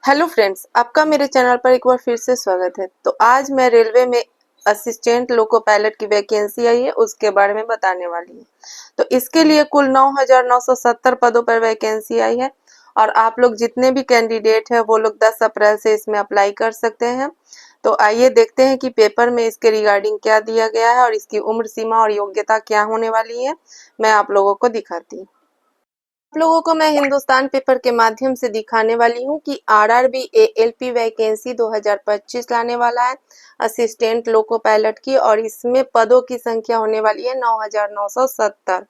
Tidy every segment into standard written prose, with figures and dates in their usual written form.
Hello friends, आपका मेरे channel पर एक बार फिर से स्वागत है। तो आज मैं रेलवे में असिस्टेंट लोको पायलट की वैकेंसी आई है उसके बारे में बताने वाली हूँ। तो इसके लिए कुल 9,970 पदों पर वैकेंसी आई है और आप लोग जितने भी कैंडिडेट हैं वो लोग 10 अप्रैल से इसमें अप्लाई कर सकते हैं। तो आइए देखते हैं कि पेपर में इसके रिगार्डिंग क्या दिया गया है और इसकी उम्र सीमा और योग्यता क्या होने वाली है, मैं आप लोगों को दिखाती हूँ। आप लोगों को मैं हिंदुस्तान पेपर के माध्यम से दिखाने वाली हूँ कि आरआरबी एएलपी वैकेंसी 2025 लाने वाला है असिस्टेंट लोको पायलट की, और इसमें पदों की संख्या होने वाली है 9,970।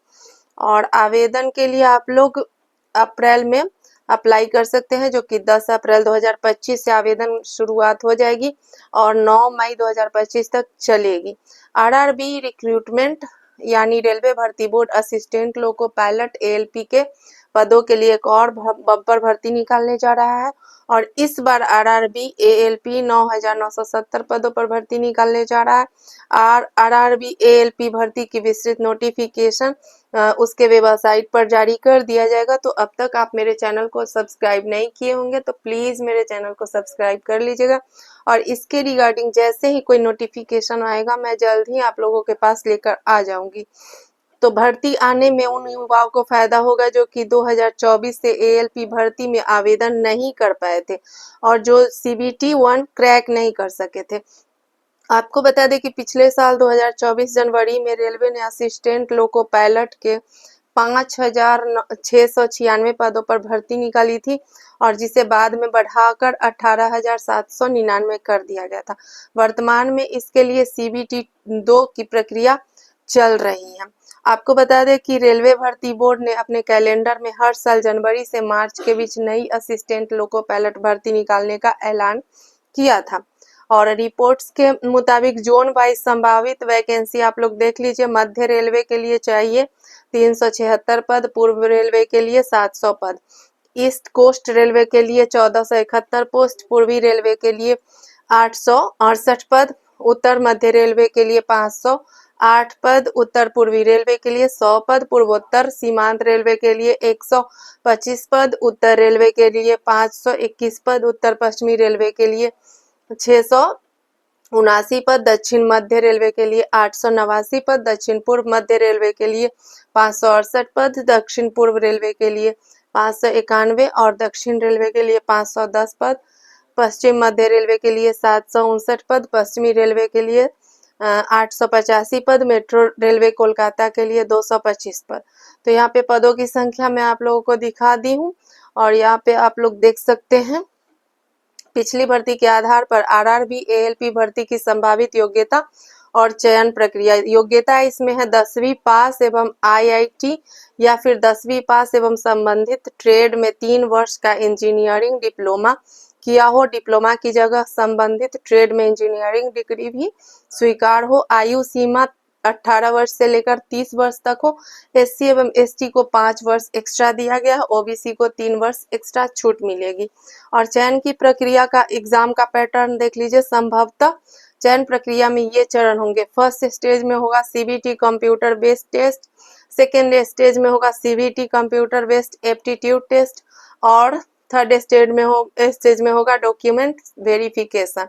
और आवेदन के लिए आप लोग अप्रैल में अप्लाई कर सकते हैं, जो कि 10 अप्रैल 2025 से आवेदन शुरुआत हो जाएगी और 9 मई 2025 तक चलेगी। आरआरबी रिक्रूटमेंट यानी रेलवे भर्ती board assistant loco pilot ALP के पदों के लिए एक और बम्पर भर्ती निकालने जा रहा है और इस बार आरआरबी एएलपी 9,970 पदों पर भर्ती निकालने जा रहा है। आरआरबी एएलपी भर्ती की विस्तृत नोटिफिकेशन उसके वेबसाइट पर जारी कर दिया जाएगा। तो अब तक आप मेरे चैनल को सब्सक्राइब नहीं किए होंगे तो प्लीज मेरे चैनल को सब्सक्राइब कर लीजिएगा और इसके रिगार्डिंग जैसे ही कोई नोटिफिकेशन आएगा मैं जल्द ही आप लोगों के पास लेकर आ जाऊंगी। तो भर्ती आने में उन युवाओं को फायदा होगा जो कि 2024 से एएलपी भर्ती में आवेदन नहीं कर पाए थे और जो सीबीटी 1 क्रैक नहीं कर सके थे। आपको बता दें कि पिछले साल 2024 जनवरी में रेलवे ने असिस्टेंट लोको पायलट के 5,696 पदों पर भर्ती निकाली थी और जिसे बाद में बढ़ाकर 18,799 कर दिया गया था। वर्तमान में इसके लिए सीबीटी 2 की प्रक्रिया चल रही है। आपको बता दें कि रेलवे भर्ती बोर्ड ने अपने कैलेंडर में हर साल जनवरी से मार्च के बीच नई असिस्टेंट लोको पायलट भर्ती निकालने का ऐलान किया था और रिपोर्ट्स के मुताबिक जोन वाइज संभावित वैकेंसी आप लोग देख लीजिए। मध्य रेलवे के लिए चाहिए 376 पद, पूर्व रेलवे के लिए 700 पद, ईस्ट कोस्ट रेलवे के लिए 1471 पोस्ट, पूर्वी रेलवे के लिए 868 पद, उत्तर मध्य रेलवे के लिए 508 पद, उत्तर पूर्वी रेलवे के लिए 100 पद, पूर्वोत्तर सीमांत रेलवे के लिए 125 पद, उत्तर रेलवे के लिए 521 पद, उत्तर पश्चिमी रेलवे के लिए 679 पद, दक्षिण मध्य रेलवे के लिए 889 पद, दक्षिण पूर्व मध्य रेलवे के लिए 568 पद, दक्षिण पूर्व रेलवे के लिए 591 और दक्षिण रेलवे के लिए 510 पद, पश्चिम मध्य रेलवे के लिए 759 पद, पश्चिमी रेलवे के लिए 885 पद, मेट्रो रेलवे कोलकाता के लिए 225 पद। तो यहाँ पे पदों की संख्या मैं आप लोगों को दिखा दी हूँ और यहाँ पे आप लोग देख सकते हैं पिछली भर्ती के आधार पर आरआरबी एएलपी भर्ती की संभावित योग्यता और चयन प्रक्रिया। योग्यता इसमें है 10वीं पास एवं आईआईटी या फिर 10वीं पास एवं संबंधित ट्रेड में 3 वर्ष का इंजीनियरिंग डिप्लोमा किया हो। डिप्लोमा की जगह संबंधित ट्रेड में इंजीनियरिंग डिग्री भी स्वीकार हो। आयु सीमा 18 वर्ष से लेकर 30 वर्ष तक हो। एससी एवं एसटी को 5 वर्ष एक्स्ट्रा दिया गया है, ओबीसी को 3 वर्ष एक्स्ट्रा छूट मिलेगी। और चयन की प्रक्रिया का एग्जाम का पैटर्न देख लीजिए। संभवतः चयन प्रक्रिया में ये चरण होंगे। फर्स्ट स्टेज में होगा CBT computer based test, second stage में होगा CBT computer based aptitude test और थर्ड स्टेज में होगा डॉक्यूमेंट वेरिफिकेशन।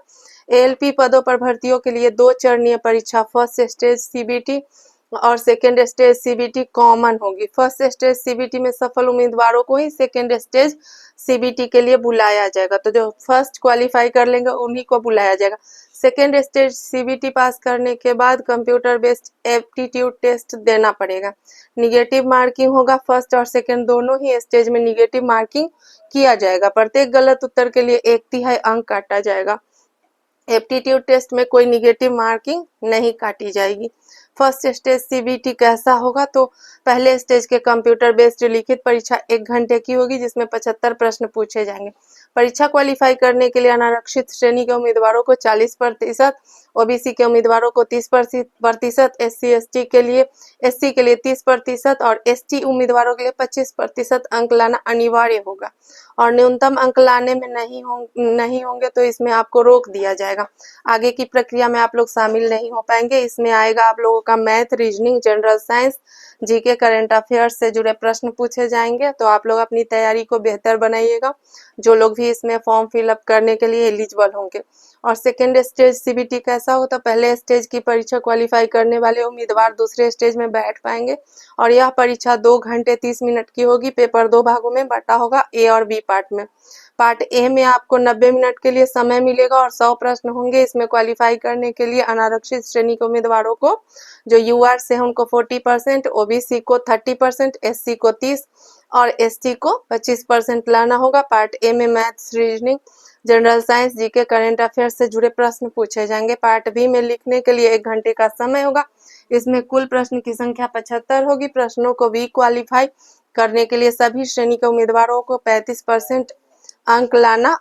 एएलपी पदों पर भर्तियों के लिए 2 चरणीय परीक्षा फर्स्ट स्टेज सीबीटी और सेकेंड स्टेज सीबीटी कॉमन होगी। फर्स्ट स्टेज सीबीटी में सफल उम्मीदवारों को ही सेकेंड स्टेज सीबीटी के लिए बुलाया जाएगा। तो जो फर्स्ट क्वालिफाई कर लेंगे उन्हीं को बुलाया जाएगा। सेकेंड स्टेज सीबीटी पास करने के बाद कंप्यूटर बेस्ड एप्टीट्यूड टेस्ट देना पड़ेगा। निगेटिव मार्किंग होगा। फर्स्ट और सेकेंड दोनों ही स्टेज में निगेटिव मार्किंग किया जाएगा। प्रत्येक गलत उत्तर के लिए 1/3 अंक काटा जाएगा। एप्टीट्यूड टेस्ट में कोई निगेटिव मार्किंग नहीं काटी जाएगी। फर्स्ट स्टेज सीबीटी कैसा होगा, तो पहले स्टेज के कंप्यूटर बेस्ड लिखित परीक्षा 1 घंटे की होगी जिसमें 75 प्रश्न पूछे जाएंगे। परीक्षा क्वालिफाई करने के लिए अनारक्षित श्रेणी के उम्मीदवारों को 40% ओबीसी के उम्मीदवारों को 30%, एससी के लिए 30% और एसटी उम्मीदवारों के लिए 25% अंक लाना अनिवार्य होगा। और न्यूनतम अंक लाने में नहीं होंगे तो इसमें आपको रोक दिया जाएगा। आगे की प्रक्रिया में आप लोग शामिल नहीं हो पाएंगे। इसमें आएगा आप लोगों का math, reasoning, general science, GK, current affairs से जुड़े प्रश्न पूछे जाएंगे। तो आप लोग अपनी तैयारी को बेहतर बनाइएगा, जो लोग भी इसमें फॉर्म फिलअप करने के लिए एलिजिबल होंगे। और सेकेंड स्टेज सीबीटी कैसा होता है, पहले स्टेज की परीक्षा क्वालिफाई करने वाले उम्मीदवार दूसरे स्टेज में बैठ पाएंगे और यह परीक्षा 2 घंटे 30 मिनट की होगी। पेपर 2 भागों में बटा होगा, ए और बी पार्ट में। पार्ट ए में आपको 90 मिनट के लिए समय मिलेगा और 100 प्रश्न होंगे। इसमें क्वालिफाई करने के लिए अनारक्षित श्रेणी के उम्मीदवारों को, जो यूआर से है, उनको 40%, ओबीसी को 30%, एससी को 30% और एसटी को 25% लाना होगा। पार्ट ए में maths, reasoning, general science, GK, current affairs से जुड़े प्रश्न पूछे जाएंगे। पार्ट बी में लिखने के लिए 1 घंटे का समय होगा। इसमें कुल प्रश्न की संख्या 75 होगी। प्रश्नों को भी क्वालिफाई करने के लिए सभी श्रेणी के उम्मीदवारों को 35% अंक लाना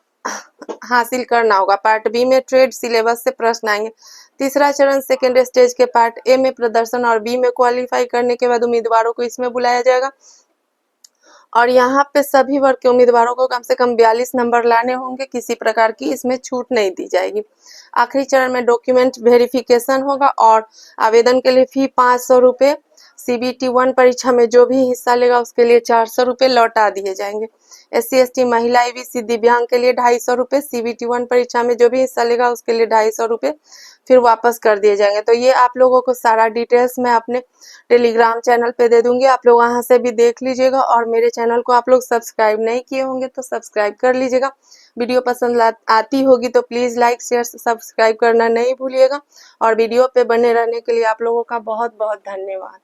हासिल करना होगा। पार्ट बी में ट्रेड सिलेबस से प्रश्न आएंगे। तीसरा चरण सेकेंड स्टेज के पार्ट ए में प्रदर्शन और बी में क्वालिफाई करने के बाद उम्मीदवारों को इसमें बुलाया जाएगा और यहाँ पे सभी वर्ग के उम्मीदवारों को कम से कम 42 नंबर लाने होंगे। किसी प्रकार की इसमें छूट नहीं दी जाएगी। आखिरी चरण में डॉक्यूमेंट वेरिफिकेशन होगा और आवेदन के लिए फी 500 रुपये। सीबीटी 1 परीक्षा में जो भी हिस्सा लेगा उसके लिए 400 रुपये लौटा दिए जाएंगे। एससी एसटी, महिला, ईबीसी, दिव्यांग के लिए 250 रुपये। सीबीटी 1 परीक्षा में जो भी हिस्सा लेगा उसके लिए 250 रुपये फिर वापस कर दिए जाएंगे। तो ये आप लोगों को सारा डिटेल्स मैं अपने टेलीग्राम चैनल पे दे दूंगी, आप लोग वहां से भी देख लीजिएगा। और मेरे चैनल को आप लोग सब्सक्राइब नहीं किए होंगे तो सब्सक्राइब कर लीजिएगा। वीडियो पसंद आती होगी तो प्लीज़ लाइक, शेयर, सब्सक्राइब करना नहीं भूलिएगा। और वीडियो पे बने रहने के लिए आप लोगों का बहुत बहुत धन्यवाद।